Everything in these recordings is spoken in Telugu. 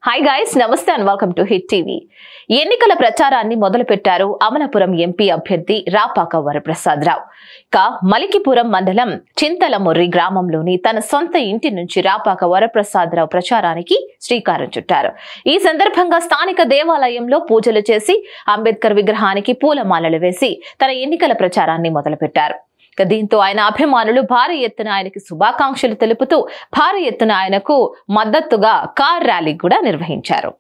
Hi guys, Namaste and welcome to Hit TV. ఎన్నికల ప్రచారాన్ని మొదలుపెట్టారు అమలాపురం ఎంపీ అభ్యర్థి రాపాక వరప్రసాదరావు. మలికిపురం మండలం చింతలముర్రి గ్రామంలోని తన సొంత ఇంటి నుంచి రాపాక వరప్రసాదరావు ప్రచారానికి శ్రీకారం చుట్టారు. ఈ సందర్భంగా స్థానిక దేవాలయంలో పూజలు చేసి అంబేద్కర్ విగ్రహానికి పూలమాలలు వేసి తన ఎన్నికల ప్రచారాన్ని మొదలుపెట్టారు. దీంతో ఆయన అభిమానులు భారీ ఎత్తున ఆయనకి శుభాకాంక్షలు తెలుపుతూ భారీ ఎత్తున ఆయనకు మద్దతుగా కార్ ర్యాలీ కూడా నిర్వహించారు.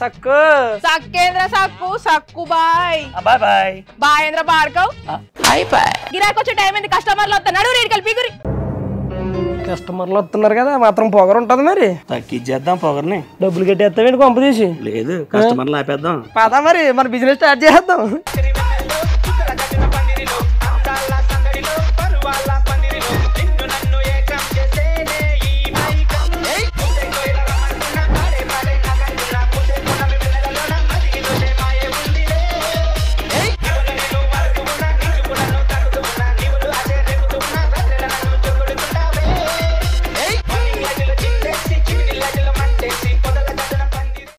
सक्कू सक्केंद्र सक्कू सक्कू बाय बाय बाय बायेंद्र भार्गव हाय बाय గిరాకి వచ్చే టైం ఏంది కస్టమర్లు వస్తున్నాడు రేట్ కలిపి గురి కస్టమర్లు వస్తున్నారు కదా మాత్రం పొగరు ఉంటది మరి తగ్గిచ్చేద్దాం పొగర్ని డబ్బులు కట్టేస్తావేంటి కొంప తీసి లేదు కస్టమర్లు ఆపేద్దాం పదా మరి మన బిజినెస్ స్టార్ట్ చేద్దాం